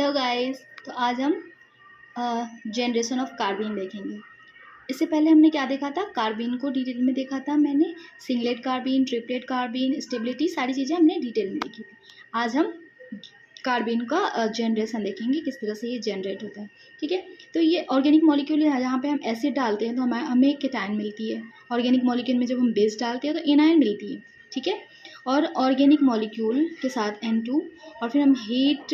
Hello guys. तो आज हम जनरेशन ऑफ कार्बीन देखेंगे। इससे पहले हमने क्या देखा था, कार्बीन को डिटेल में देखा था मैंने। Singlet carbene, triplet carbene, stability, सारी चीज़ें हमने डिटेल में देखी थी। आज हम कार्बीन का जनरेशन देखेंगे, किस तरह से ये जनरेट होता है। ठीक है, तो ये ऑर्गेनिक मॉलिक्यूल है। जहाँ पे हम एसिड डालते हैं तो हमें केटायन मिलती है। ऑर्गेनिक मॉलिक्यूल में जब हम बेस डालते हैं तो एनायन मिलती है। ठीक है, और ऑर्गेनिक मॉलिक्यूल के साथ N2, और फिर हम हीट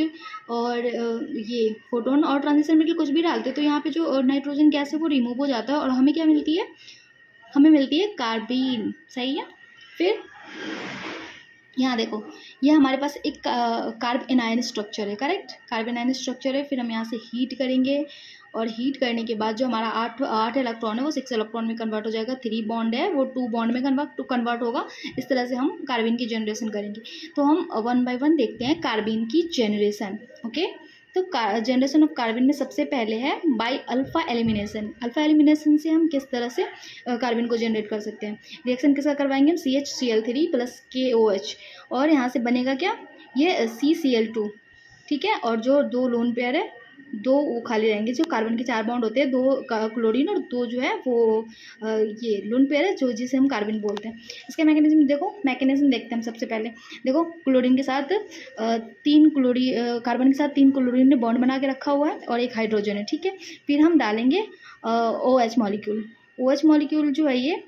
और ये फोटोन और ट्रांजिशन में कुछ भी डालते हैं तो यहाँ पे जो नाइट्रोजन गैस है वो रिमूव हो जाता है और हमें क्या मिलती है, हमें मिलती है कार्बीन। सही है। फिर यहाँ देखो, ये हमारे पास एक कार्ब एनायन स्ट्रक्चर है। करेक्ट, कार्ब एनायन स्ट्रक्चर है। फिर हम यहाँ से हीट करेंगे और हीट करने के बाद जो हमारा आठ इलेक्ट्रॉन है वो 6 इलेक्ट्रॉन में कन्वर्ट हो जाएगा। 3 बॉन्ड है वो 2 बॉन्ड में कन्वर्ट होगा। इस तरह से हम कार्बन की जनरेशन करेंगे। तो हम 1 बाय 1 देखते हैं कार्बन की जनरेशन। ओके, तो जनरेशन ऑफ कार्बन में सबसे पहले है by alpha elimination. Alpha elimination से हम किस तरह से कार्बन को जनरेट कर सकते हैं। रिएक्शन किसका करवाएंगे हम, CHCl3 + KOH, और यहाँ से बनेगा क्या, ये CCl2। ठीक है, और जो 2 लोन पेयर है, 2 वो खाली रहेंगे। जो कार्बन के 4 बॉन्ड होते हैं, 2 क्लोरीन और 2 जो है वो ये लोन पेयर है, जो जिसे हम कार्बन बोलते हैं। इसका मैकेनिज्म देखो, मैकेनिज्म देखते हैं हम सबसे पहले। देखो, क्लोरीन के साथ 3 कार्बन के साथ 3 क्लोरीन ने बॉन्ड बना के रखा हुआ है और एक हाइड्रोजन है। ठीक है, फिर हम डालेंगे OH मॉलिक्यूल। OH मॉलिक्यूल जो है, ये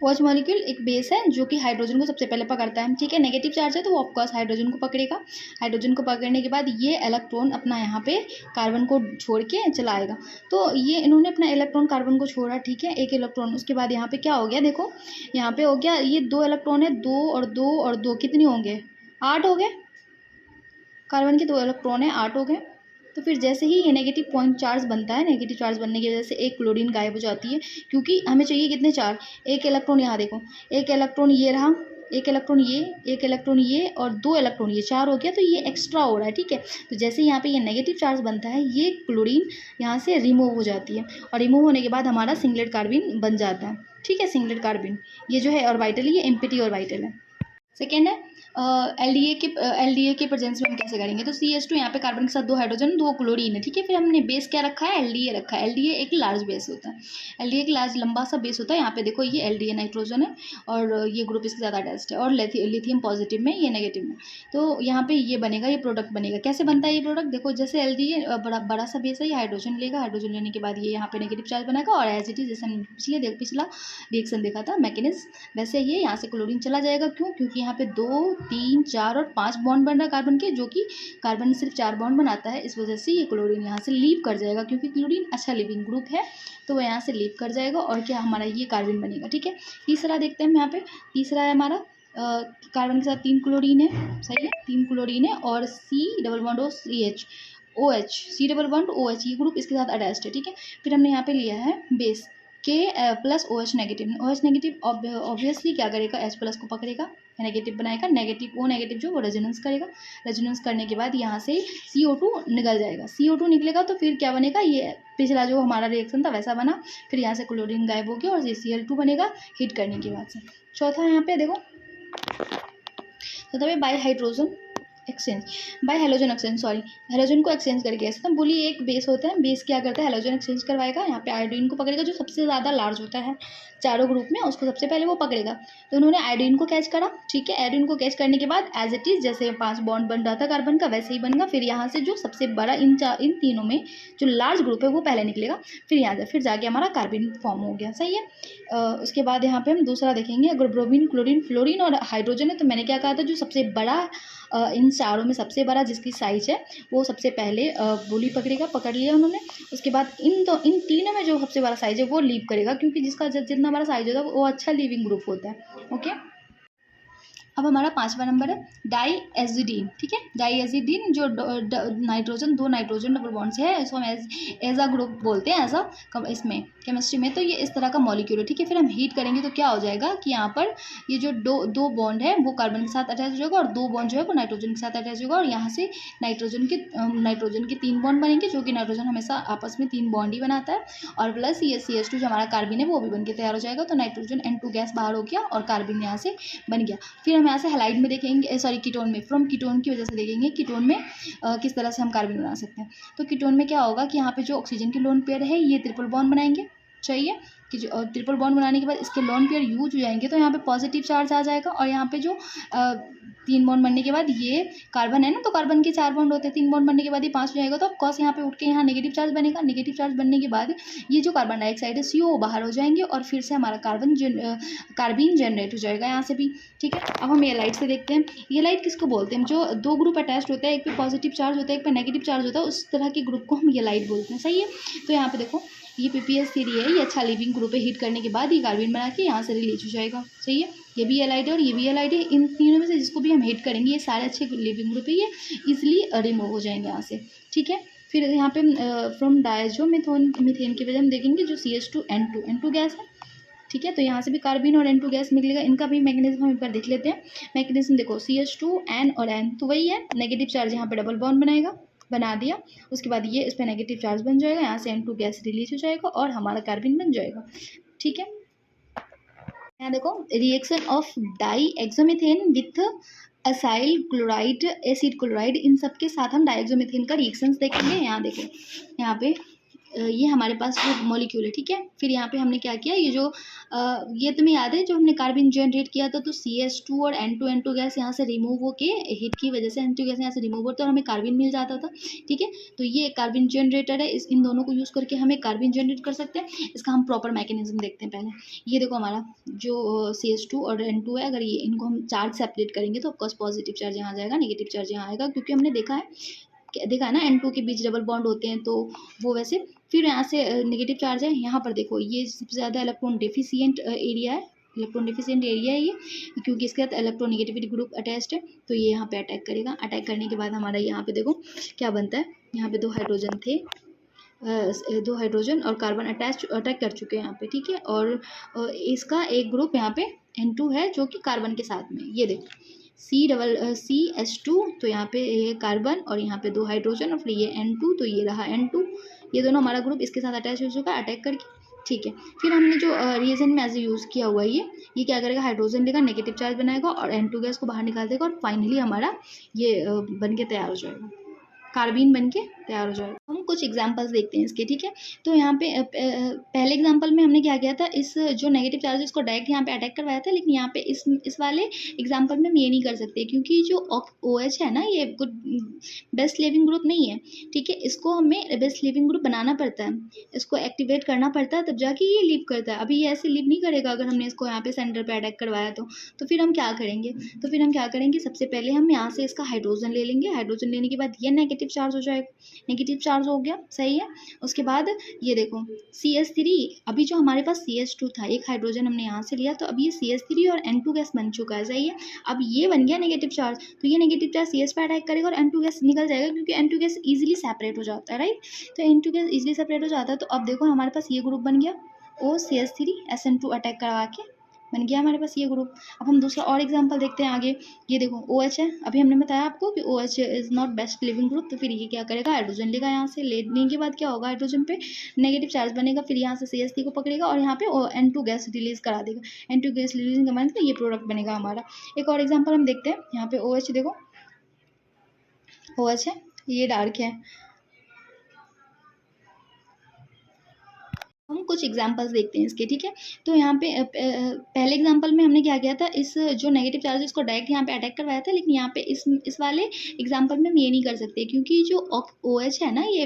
OH मॉलिक्यूल एक बेस है जो कि हाइड्रोजन को सबसे पहले पकड़ता है। ठीक है, नेगेटिव चार्ज है तो वो ऑफकोर्स हाइड्रोजन को पकड़ेगा। हाइड्रोजन को पकड़ने के बाद ये इलेक्ट्रॉन अपना यहाँ पे कार्बन को छोड़ के चलाएगा। तो ये इन्होंने अपना इलेक्ट्रॉन कार्बन को छोड़ा। ठीक है, एक इलेक्ट्रॉन। उसके बाद यहाँ पे क्या हो गया, देखो यहाँ पे हो गया, ये 2 इलेक्ट्रॉन है, 2 और 2 और 2 कितने होंगे, 8 हो गए। कार्बन के 2 इलेक्ट्रॉन है, 8 हो गए। तो फिर जैसे ही ये नेगेटिव पॉइंट चार्ज बनता है, नेगेटिव चार्ज बनने की वजह से एक क्लोरीन गायब हो जाती है, क्योंकि हमें चाहिए कितने, 4। एक इलेक्ट्रॉन यहाँ देखो, एक इलेक्ट्रॉन ये रहा, एक इलेक्ट्रॉन ये, एक इलेक्ट्रॉन ये, और 2 इलेक्ट्रॉन ये, 4 हो गया। तो ये एक्स्ट्रा हो रहा है। ठीक है, तो जैसे यहाँ पे ये नेगेटिव चार्ज बनता है, ये क्लोरीन यहाँ से रिमूव हो जाती है, और रिमूव होने के बाद हमारा सिंगलेट कार्बन बन जाता है। ठीक है, सिंगलेट कार्बन ये जो है ऑर्बिटल, ये एम्प्टी ऑर्बिटल है। सेकेंड है एलडीए के प्रेजेंस में हम कैसे करेंगे। तो CH2 यहाँ पे कार्बन के साथ 2 हाइड्रोजन, 2 क्लोरीन है। ठीक है, फिर हमने बेस क्या रखा है, एलडीए रखा है। एलडीए एक लार्ज बेस होता है। एलडीए एक लार्ज लंबा सा बेस होता है। यहाँ पे देखो, ये एलडीए नाइट्रोजन है और ये ग्रुप इसके साथ अटैच्ड है, और लिथियम पॉजिटिव में, ये नेगेटिव में। तो यहाँ पे ये बनेगा, ये प्रोडक्ट बनेगा। कैसे बनता है ये प्रोडक्ट, देखो जैसे एलडीए बड़ा सा बेस है, ये हाइड्रोजन लेगा, हाइड्रोजन लेने के बाद ये यहाँ पे नेगेटिव चार्ज बनाएगा, और एज इट इज जैसे हमने पिछला रिएक्शन देखा था मैकेनिज्म, वैसे ये यहाँ से क्लोरीन चला जाएगा। क्यों, क्योंकि यहाँ पे 2, 3, 4 और 5 बॉन्ड बन रहा है कार्बन के, जो कि कार्बन सिर्फ 4 बॉन्ड बनाता है। इस वजह से ये क्लोरीन यहाँ से लीव कर जाएगा, क्योंकि क्लोरीन अच्छा लिविंग ग्रुप है, तो वो यहाँ से लीव कर जाएगा, और क्या हमारा ये कार्बन बनेगा। ठीक है, तीसरा देखते हैं हम। यहाँ पे तीसरा है हमारा कार्बन के साथ 3 क्लोरीन है। सही है, 3 क्लोरीन है और C++CH OH, C++OH, ये ग्रुप इसके साथ अटैच्ड है। ठीक है, फिर हमने यहाँ पे लिया है base K+OH negative. OH negative obviously क्या करेगा, H+ को पकड़ेगा, नेगेटिव बनाएगा। नेगेटिव जो वो रेजोनेंस करेगा। रेजोनेंस करने के बाद यहाँ से CO2 निकल जाएगा। CO2 निकलेगा तो फिर क्या बनेगा, ये पिछला जो हमारा रिएक्शन था वैसा बना। फिर यहाँ से क्लोरीन गायब हो गया और CCl2 बनेगा हीट करने के बाद से। चौथा यहाँ पे देखो, तो तभी bye hydrogen exchange, bye halogen exchange, sorry, halogen को एक्सचेंज करके। ऐसा ना बोलिए, एक बेस होता है, बेस क्या करता है, हेलोजन एक्सचेंज करवाएगा। यहाँ पे आयोडीन को पकड़ेगा, जो सबसे ज़्यादा लार्ज होता है चारों ग्रुप में, उसको सबसे पहले वो पकड़ेगा। तो उन्होंने आयोडीन को कैच करा। ठीक है, आयोडीन को कैच करने के बाद एज इट इज जैसे 5 बॉन्ड बन रहा था कार्बन का, वैसे ही बनेगा। फिर यहाँ से जो सबसे बड़ा इन तीनों में जो लार्ज ग्रुप है वो पहले निकलेगा, फिर यहाँ से फिर जाके हमारा कार्बन फॉर्म हो गया। सही है। उसके बाद यहाँ पे हम दूसरा देखेंगे। अगर ब्रोमीन, क्लोरीन, फ्लोरीन और हाइड्रोजन है, तो मैंने क्या कहा था, जो सबसे बड़ा इन चारों में सबसे बड़ा जिसकी साइज है वो सबसे पहले बोली पकड़ लिया उन्होंने। उसके बाद इन तीनों में जो सबसे बड़ा साइज है वो लीव करेगा, क्योंकि जिसका जितना बड़ा साइज होता है वो अच्छा लिविंग ग्रुप होता है। ओके, अब हमारा 5वां नंबर है डाईएजिडीन। ठीक है, डाईएजिडीन जो नाइट्रोजन, 2 नाइट्रोजन डबल बॉन्ड से है, इसको हम एज अ ग्रुप बोलते हैं, एज अ इसमें केमिस्ट्री में। तो ये इस तरह का मॉलिक्यूल है। ठीक है, फिर हम हीट करेंगे तो क्या हो जाएगा कि यहाँ पर ये जो दो बॉन्ड है वो कार्बन के साथ अटैच हो जाएगा, और 2 बॉन्ड जो है वो नाइट्रोजन के साथ अटैच होगा, और यहाँ से नाइट्रोजन के 3 बॉन्ड बनेंगे, जो कि नाइट्रोजन हमेशा आपस में 3 बॉन्ड ही बनाता है, और प्लस ये CH2 जो हमारा कार्बन है वो भी बन के तैयार हो जाएगा। तो नाइट्रोजन N2 गैस बाहर हो गया और कार्बन यहाँ से बन गया। फिर हम यहाँ से हैलाइड में देखेंगे, सॉरी कीटोन में, फ्रॉम कीटोन की वजह से देखेंगे कीटोन में किस तरह से हम कार्बन बना सकते हैं। तो कीटोन में क्या होगा कि यहाँ पे जो ऑक्सीजन के लोन पेयर है ये ट्रिपल बॉन्ड बनाएंगे, चाहिए कि जो ट्रिपल बॉन्ड बनाने के बाद इसके लोन पेयर यूज हो जाएंगे, तो यहाँ पे पॉजिटिव चार्ज आ जाएगा। और यहाँ पे जो 3 बॉन्ड बनने के बाद ये कार्बन है ना, तो कार्बन के 4 बॉन्ड होते हैं, 3 बॉन्ड बनने के बाद ये 5 हो जाएगा, तो ऑफकोर्स यहाँ पे उठ के यहाँ नेगेटिव चार्ज बनेगा। नेगेटिव चार्ज बनने के बाद ये जो कार्बन डाइऑक्साइड है CO बाहर हो जाएंगे और फिर से हमारा कार्बीन जनरेट हो जाएगा यहाँ से भी। ठीक है, अब हम ये लाइट से देखते हैं। ये लाइट किसको बोलते हैं? जो 2 ग्रुप अटैच होता है, एक पे पॉजिटिव चार्ज होता है, एक पे नेगेटिव चार्ज होता है, उस तरह के ग्रुप को हम ये लाइट बोलते हैं। सही है, तो यहाँ पे देखो ये PPS3 है, ये अच्छा लिविंग ग्रुप है। हीट करने के बाद ये कार्बन बना के यहाँ से रिलीज हो जाएगा। सही है, ये भी एलाइड है और ये भी एलाइड है। इन तीनों में से जिसको भी हम हीट करेंगे ये सारे अच्छे लिविंग ग्रुप है, ये इजिली रिमूव हो जाएंगे यहाँ से। ठीक है, फिर यहाँ पे फ्रॉम डायजो मीथेन की वजह हम देखेंगे जो CH2N2 गैस है। ठीक है, तो यहाँ से भी कार्बन और N2 गैस निकलेगा। इनका भी मैकेनिज्म हम एक बार देख लेते हैं। मैकेनिज्म देखो, CH2 N और N तो वही है, नेगेटिव चार्ज यहाँ पे डबल बॉन्ड बना दिया, उसके बाद ये इस पर नेगेटिव चार्ज बन जाएगा, यहाँ से N2 गैस रिलीज हो जाएगा और हमारा कार्बन बन जाएगा। ठीक है, यहाँ देखो reaction of diazomethane with acyl chloride, acid chloride, इन सब के साथ हम डाईएक्सोमीथेन का रिएक्शंस देखेंगे। यहाँ देखो, यहाँ पे ये हमारे पास जो मॉलिक्यूल है। ठीक है, फिर यहाँ पे हमने क्या किया, ये जो ये तुम्हें याद है जो हमने कार्बन जनरेट किया था, तो CH2 और N2 गैस यहाँ से रिमूव होके हीट की वजह से N2 गैस यहाँ से रिमूव होता है और हमें कार्बन मिल जाता था। ठीक है, तो ये कार्बन जनरेटर है, इन दोनों को यूज़ करके हमें कार्बन जनरेट कर सकते हैं। इसका हम प्रॉपर मैकेनिज्म देखते हैं पहले। ये देखो हमारा जो CH2 और N2 है, अगर ये इनको हम चार्ज सेपरेट करेंगे तो ऑफकोर्स पॉजिटिव चार्ज यहाँ जाएगा, नेगेटिव चार्ज यहाँ आएगा, क्योंकि हमने देखा है ना N2 के बीच डबल बॉन्ड होते हैं, तो वो वैसे। फिर यहाँ से नेगेटिव चार्ज है, यहाँ पर देखो ये सबसे ज़्यादा इलेक्ट्रॉन डेफिशिएंट एरिया है ये, क्योंकि इसके साथ इलेक्ट्रोनेगेटिविटी ग्रुप अटैच्ड है, तो ये यहाँ पे अटैक करेगा। अटैक करने के बाद हमारा यहाँ पे देखो क्या बनता है, यहाँ पे 2 हाइड्रोजन थे, 2 हाइड्रोजन और कार्बन अटैक कर चुके हैं यहाँ पे। ठीक है, और इसका एक ग्रुप यहाँ पे N2 है जो कि कार्बन के साथ में, ये देखो CH2, तो यहाँ पे ये कार्बन और यहाँ पे 2 हाइड्रोजन और फिर ये N2, तो ये रहा N2, ये दोनों हमारा ग्रुप इसके साथ अटैच हो चुका है अटैक करके। ठीक है, फिर हमने जो रिएजेंट में एज यूज़ किया हुआ है ये क्या करेगा, हाइड्रोजन लेगा, नेगेटिव चार्ज बनाएगा और N2 गैस को बाहर निकाल देगा और फाइनली हमारा ये बन के तैयार हो जाएगा, कार्बन बन के तैयार हो जाएगा। हम कुछ एग्जांपल्स देखते हैं इसके। ठीक है, तो यहाँ पे पहले एग्जांपल में हमने क्या किया था, इस जो नेगेटिव चार्ज है इसको डायरेक्ट यहाँ पे अटैक करवाया था, लेकिन यहाँ पे इस वाले एग्जांपल में हम ये नहीं कर सकते, क्योंकि जो OH है ना, ये बेस्ट लिविंग ग्रुप नहीं है। ठीक है, इसको हमें बेस्ट लिविंग ग्रुप बनाना पड़ता है, इसको एक्टिवेट करना पड़ता है, तब जाके ये लीव करता है। अभी ये ऐसे लीव नहीं करेगा अगर हमने इसको यहाँ पे सेंटर पे अटैक करवाया तो फिर हम क्या करेंगे, सबसे पहले हम यहाँ से इसका हाइड्रोजन ले लेंगे। हाइड्रोजन लेने के बाद ये नेगेटिव चार्ज हो जाएगा, नेगेटिव चार्ज हो गया। सही है, उसके बाद ये देखो CH3, अभी जो हमारे पास CH2 था, एक हाइड्रोजन हमने यहाँ से लिया, तो अब ये CH3 और N2 गैस बन चुका है। सही है, अब ये बन गया नेगेटिव चार्ज, तो ये नेगेटिव चार्ज CH पे अटैक करेगा और N2 गैस निकल जाएगा, क्योंकि N2 गैस इजीली सेपरेट हो जाता है, राइट। तो N2 गैस इजीली सेपरेट हो जाता है, तो अब देखो हमारे पास ये ग्रुप बन गया, OCH3SN2 अटैक करवा के बन गया हमारे पास ये ग्रुप। अब हम दूसरा और एग्जांपल देखते हैं आगे। ये देखो OH है, अभी हमने बताया आपको कि OH is not best leaving group, तो फिर ये क्या करेगा, हाइड्रोजन लेगा, यहाँ से लेने के बाद क्या होगा, हाइड्रोजन पे नेगेटिव चार्ज बनेगा, फिर यहाँ से CH3 को पकड़ेगा और यहाँ पे N2 गैस रिलीज करा देगा। N2 गैस रिलीजिंग के बाद ये प्रोडक्ट बनेगा हमारा। एक और एग्जाम्पल हम देखते हैं, यहाँ पे OH देखो, OH है, ये डार्क है। हम कुछ एग्जांपल्स देखते हैं इसके। ठीक है, तो यहाँ पे पहले एग्जांपल में हमने क्या किया था, इस जो नेगेटिव चार्ज है इसको डायरेक्ट यहाँ पे अटैक करवाया था, लेकिन यहाँ पे इस वाले एग्जांपल में हम ये नहीं कर सकते, क्योंकि जो OH है ना, ये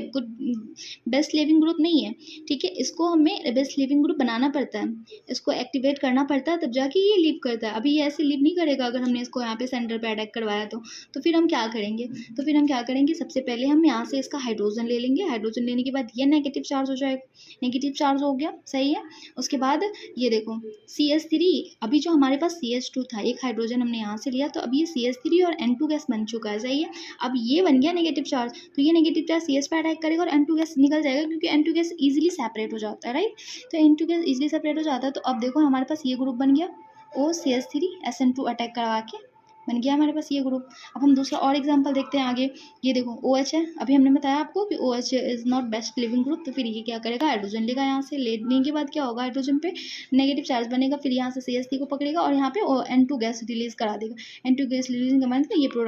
बेस्ट लिविंग ग्रुप नहीं है। ठीक है, इसको हमें बेस्ट लिविंग ग्रुप बनाना पड़ता है, इसको एक्टिवेट करना पड़ता है, तब जाके ये लीव करता है। अभी ये ऐसे लीव नहीं करेगा अगर हमने इसको यहाँ पे सेंटर पे अटैक करवाया तो फिर हम क्या करेंगे, सबसे पहले हम यहाँ से इसका हाइड्रोजन ले लेंगे। हाइड्रोजन लेने के बाद ये नेगेटिव चार्ज हो जाएगा, नेगेटिव चार्ज हो गया। सही है, उसके बाद ये देखो CH3, अभी जो हमारे पास CH2 था, एक हाइड्रोजन हमने यहाँ से लिया, तो अब ये CH3 और N2 गैस बन चुका है। सही है, अब ये बन गया नेगेटिव चार्ज, तो ये नेगेटिव चार्ज CH पे अटैक करेगा और N2 गैस निकल जाएगा, क्योंकि N2 गैस इजीली सेपरेट हो जाता है, राइट। तो N2 गैस इजीली सेपरेट हो जाता है, तो अब देखो हमारे पास ये ग्रुप बन गया, OCH3SN2 अटैक करवा के बन गया हमारे पास ये ग्रुप। अब हम दूसरा और एग्जांपल देखते हैं आगे। ये देखो OH है, अभी हमने बताया आपको कि OH is not best leaving group, तो फिर ये क्या करेगा, हाइड्रोजन लेगा यहाँ से, लेने के बाद क्या होगा, हाइड्रोजन पे नेगेटिव चार्ज बनेगा, फिर यहाँ से CH3 को पकड़ेगा और यहाँ पे N2 गैस रिलीज करा देगा। N2 गैस रिलीज का मतलब ये प्रोडक्ट